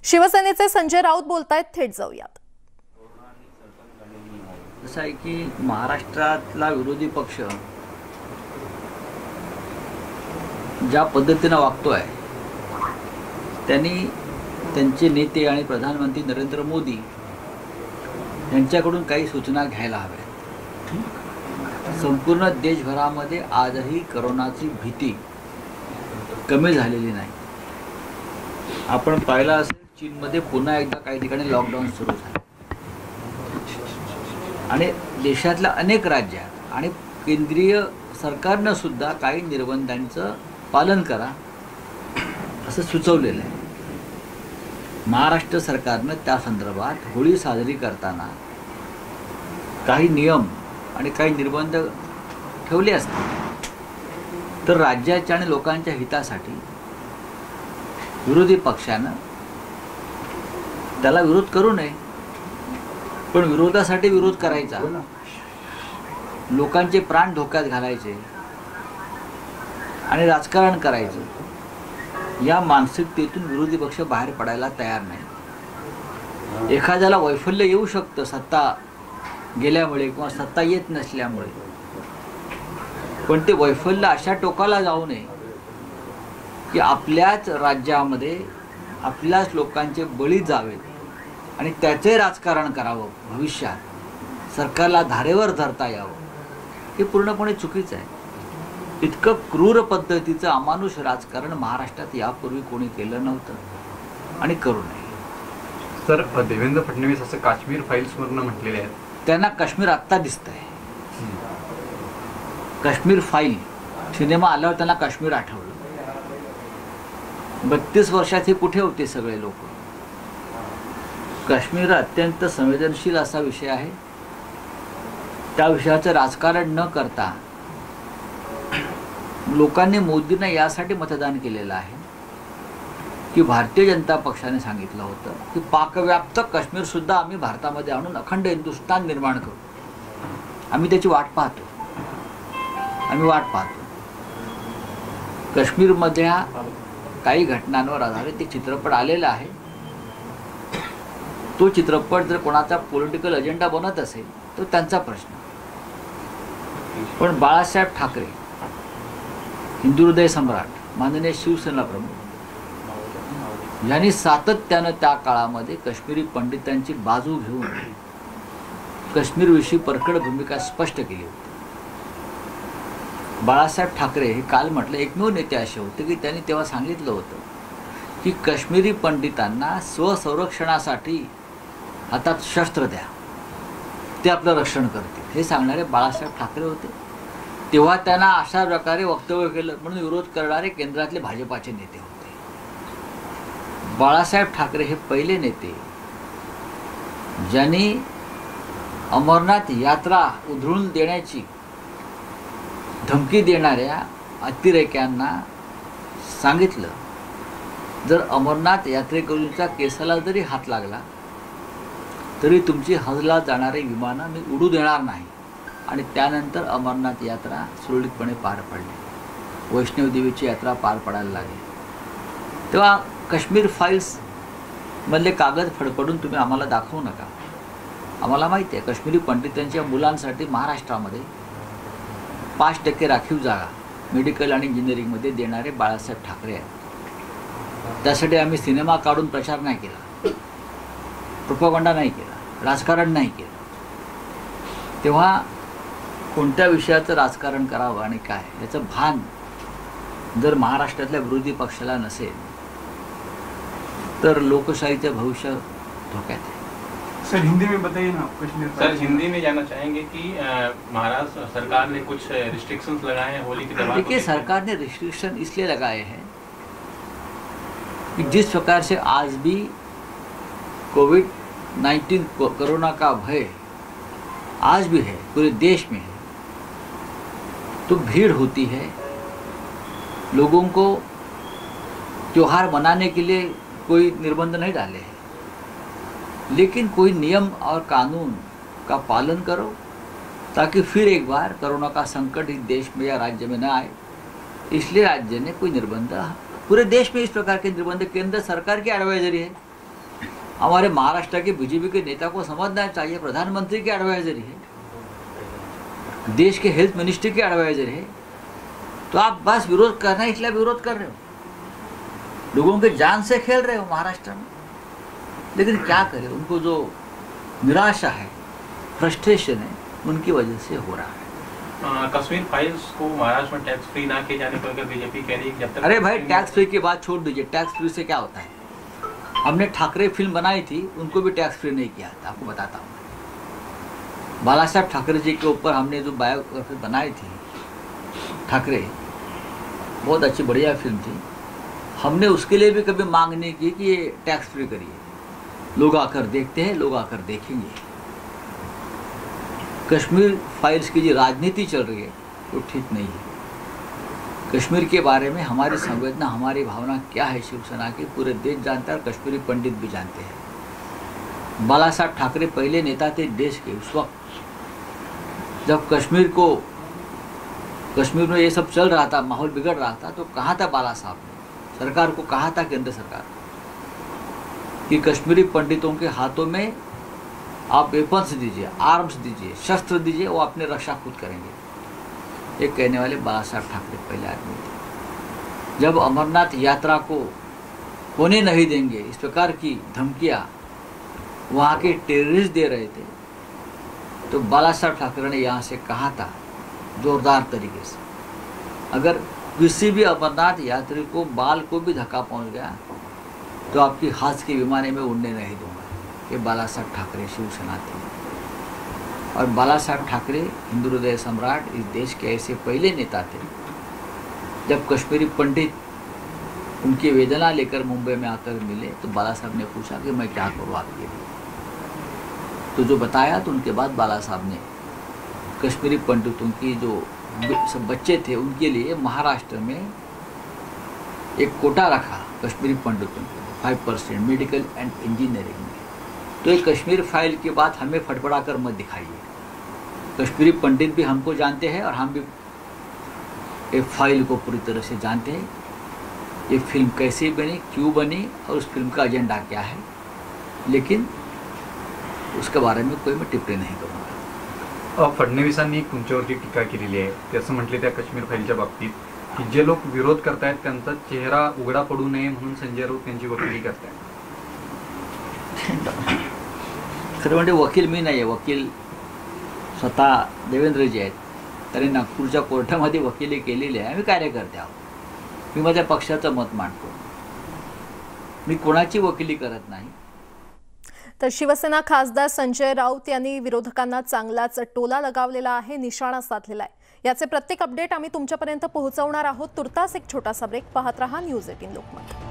शिवसेनेचे संजय राऊत बोलतायत, थेट जाऊयात। असं आहे की महाराष्ट्रातला विरोधी पक्ष ज्या पद्धतीने वागतोय त्यांनी त्यांचे नेते आणि प्रधानमंत्री नरेंद्र मोदी यांच्याकडून काही सूचना घ्यायला हव्यात। संपूर्ण देशभरामध्ये आजही कोरोनाची भीती कमी झालेली नाही। आपण पाहिलं असेल चीनमध्ये पुन्हा एकदा काही ठिकाणी लॉकडाऊन सुरू झाले आणि देशातल्या अनेक राज्यात आणि केंद्रीय सरकारनं सुद्धा काही निर्बंधांचं पालन करा असं सुचवलेलं आहे। महाराष्ट्र सरकारनं त्या संदर्भात होळी साजरी करताना काही नियम आणि काही निर्बंध ठेवले असतात, तर राज्याच्या आणि लोकांच्या हितासाठी विरोधी पक्षानं त्याला विरोध करू नये, पण विरोधासाठी विरोध करायचा, लोकांचे प्राण धोक्यात घालायचे आणि राजकारण करायचं, या मानसिकतेतून विरोधी पक्ष बाहेर पडायला तयार नाही। एखाद्याला वैफल्य येऊ शकतं सत्ता गेल्यामुळे किंवा सत्ता येत नसल्यामुळे, पण ते वैफल्य अशा टोकाला जाऊ नये की आपल्याच राज्यामध्ये आपल्याच लोकांचे बळी जावेत आणि त्याचे राजकारण करावं, भविष्यात सरकारला धारेवर धरता यावं, हे पूर्णपणे चुकीचं आहे। इतकं क्रूर पद्धतीचं अमानुष राजकारण महाराष्ट्रात यापूर्वी कोणी केलं नव्हतं आणि करू नये। सर, देवेंद्र फडणवीस असं काश्मीर फाईल्सवरनं म्हटलेले आहेत, त्यांना काश्मीर आत्ता दिसतंय। काश्मीर फाईल सिनेमा आल्यावर त्यांना काश्मीर आठवलं। 32 वर्षात हे कुठे होते सगळे लोक? काश्मीर अत्यंत संवेदनशील असा विषय आहे। त्या विषयाचं राजकारण न करता लोकांनी मोदींना यासाठी मतदान केलेलं आहे की भारतीय जनता पक्षाने सांगितलं होतं की पाकव्याप्त काश्मीर सुद्धा आम्ही भारतामध्ये आणून अखंड हिंदुस्थान निर्माण करू। आम्ही त्याची वाट पाहतो, आम्ही वाट पाहतो। काश्मीरमधल्या काही घटनांवर आधारित एक चित्रपट आलेला आहे। तो चित्रपट जर कोणाचा पॉलिटिकल अजेंडा बनत असेल तो त्यांचा प्रश्न, पण बाळासाहेब ठाकरे, हिंदुहृदय सम्राट, माननीय शिवसेना प्रमुख यांनी सातत्यानं त्या काळामध्ये काश्मीरी पंडितांची बाजू घेऊन काश्मीरविषयी परखड भूमिका स्पष्ट केली होती। बाळासाहेब ठाकरे हे काल म्हटलं एकमेव नेते असे होते की त्यांनी तेव्हा सांगितलं होतं की काश्मीरी पंडितांना स्वसंरक्षणासाठी हातात शस्त्र द्या, ते आपलं रक्षण करतील, हे सांगणारे बाळासाहेब ठाकरे होते। तेव्हा त्यांना अशा प्रकारे वक्तव्य केलं म्हणून विरोध करणारे केंद्रातले भाजपाचे नेते होते। बाळासाहेब ठाकरे हे पहिले नेते ज्यांनी अमरनाथ यात्रा उधळून देण्याची धमकी देणाऱ्या अतिरेक्यांना सांगितलं, जर अमरनाथ यात्रेकरूंच्या केसाला जरी हात लागला तरी तुमची हजला जाणारी विमानं मी उडू देणार नाही। आणि त्यानंतर अमरनाथ यात्रा सुरळीतपणे पार पडली, वैष्णवदेवीची यात्रा पार पडायला लागली। तेव्हा काश्मीर फाईल्समधले कागद फडफडून तुम्ही आम्हाला दाखवू नका। आम्हाला माहिती आहे काश्मीरी पंडितांच्या मुलांसाठी महाराष्ट्रामध्ये 5% राखीव जागा मेडिकल आणि इंजिनिअरिंगमध्ये देणारे बाळासाहेब ठाकरे आहेत। त्यासाठी आम्ही सिनेमा काढून प्रचार नाही केला, प्रोपगंडा नाही केला, राजकारण नाही केलं। तेव्हा कोणत्या विषयाचं राजकारण करावं आणि काय याचं भान जर महाराष्ट्रातल्या विरोधी पक्षाला नसेल तर लोकशाहीचं भविष्य धोक्यात आहे। सर, हिंदी में बताइए ना। कश्मीर सर, हिंदी में जानना चाहेंगे कि महाराष्ट्र सरकार ने कुछ रिस्ट्रिक्शंस लगाए हैं होली के दौरान। देखिए, सरकार ने रिस्ट्रिक्शन इसलिए लगाए हैं कि जिस प्रकार से आज भी कोविड-19 कोरोना का भय आज भी है, पूरे देश में है, तो भीड़ होती है। लोगों को त्योहार मनाने के लिए कोई निर्बंध नहीं डाले हैं, लेकिन कोई नियम और कानून का पालन करो ताकि फिर एक बार कोरोना का संकट इस देश में या राज्य में न आए। इसलिए राज्य ने कोई निर्बंध, पूरे देश में इस प्रकार के निर्बंध केंद्र सरकार की एडवाइजरी है, हमारे महाराष्ट्र के बीजेपी के नेता को समझना चाहिए, प्रधानमंत्री के एडवाइजर है, देश के हेल्थ मिनिस्ट्री के एडवाइजर है, तो आप बस विरोध करना इसलिए विरोध कर रहे हो, लोगों के जान से खेल रहे हो महाराष्ट्र में। लेकिन क्या करें, उनको जो निराशा है, फ्रस्ट्रेशन है, उनकी वजह से हो रहा है। कश्मीर फाइल्स को महाराष्ट्र में टैक्स फ्री ना किए जाने को लेकर बीजेपी कह रही है जब तक। अरे भाई, टैक्स फ्री की बात छोड़ दीजिए, टैक्स फ्री से क्या होता है। हमने ठाकरे फिल्म बनाई थी, उनको भी टैक्स फ्री नहीं किया था, आपको बताता हूँ। बाला साहब ठाकरे जी के ऊपर हमने जो बायोग्राफी बनाई थी ठाकरे, बहुत अच्छी बढ़िया फिल्म थी। हमने उसके लिए भी कभी मांग नहीं की कि ये टैक्स फ्री करिए, लोग आकर देखते हैं, लोग आकर देखेंगे। कश्मीर फाइल्स की जो राजनीति चल रही है वो ठीक नहीं है। कश्मीर के बारे में हमारी संवेदना, हमारी भावना क्या है शिवसेना की, पूरे देश जानता है और कश्मीरी पंडित भी जानते हैं। बाला साहब ठाकरे पहले नेता थे देश के। उस वक्त जब कश्मीर में ये सब चल रहा था, माहौल बिगड़ रहा था, तो कहाँ था बाला साहब ने, सरकार को कहा था, केंद्र सरकार कि कश्मीरी पंडितों के हाथों में आप वेपन्स दीजिए, आर्म्स दीजिए, शस्त्र दीजिए, वो अपने रक्षा खुद करेंगे। ये कहने वाले बाला साहब ठाकरे पहले आदमी थे। जब अमरनाथ यात्रा को होने नहीं देंगे, इस प्रकार की धमकियाँ वहाँ के टेररिस्ट दे रहे थे, तो बाला साहब ठाकरे ने यहाँ से कहा था जोरदार तरीके से, अगर किसी भी अमरनाथ यात्री को बाल को भी धक्का पहुँच गया तो आपकी हाथ के विमाने में उड़ने नहीं दूंगा। ये बाला साहब ठाकरे शिवसेना थे। और बाला साहब ठाकरे हिंदू हृदय सम्राट, इस देश के ऐसे पहले नेता थे। जब कश्मीरी पंडित उनकी वेदना लेकर मुंबई में आकर मिले तो बाला साहब ने पूछा कि मैं क्या करूँ आपके लिए, तो जो बताया, तो उनके बाद बाला साहब ने कश्मीरी पंडितों की जो सब बच्चे थे उनके लिए महाराष्ट्र में एक कोटा रखा कश्मीरी पंडितों के 5% मेडिकल एंड इंजीनियरिंग में। तो ये कश्मीर फाइल की बात हमें फटफड़ा कर मत दिखाइए। कश्मीरी पंडित भी हमको जानते हैं और हम भी ये फाइल को पूरी तरह से जानते हैं। ये फिल्म कैसे बनी, क्यों बनी और उस फिल्म का एजेंडा क्या है, लेकिन उसके बारे में कोई मैं टिप्पणी नाही करूँगा। फडणवीसांनी तुमच्यावरती टीका केलेली आहे, ते असं म्हटले त्या कश्मीर फाईलच्या बाबतीत की जे लोक विरोध करतायत त्यांचा चेहरा उघडा पडू नये म्हणून संजय राऊत त्यांची वकिली करतायत. खरं म्हणजे वकील मी नाही आहे, वकील स्वतः देवेंद्रजी आहेत. त्यांनी नागपूरच्या कोर्टामध्ये वकिली केलेली आहे. आम्ही कार्यकर्ते आहोत. मी माझ्या पक्षाचं मत मांडतो. मी कोणाची वकिली करत नाही. तर शिवसेना खासदार संजय राऊत यांनी विरोधकांना चांगलाच टोला लगावलेला आहे, निशाणा साधलेला आहे. याचे प्रत्येक अपडेट आम्ही तुमच्यापर्यंत पोहोचवणार आहोत. तुर्तास एक छोटासा ब्रेक. पाहत रहा न्यूज 18 लोकमत.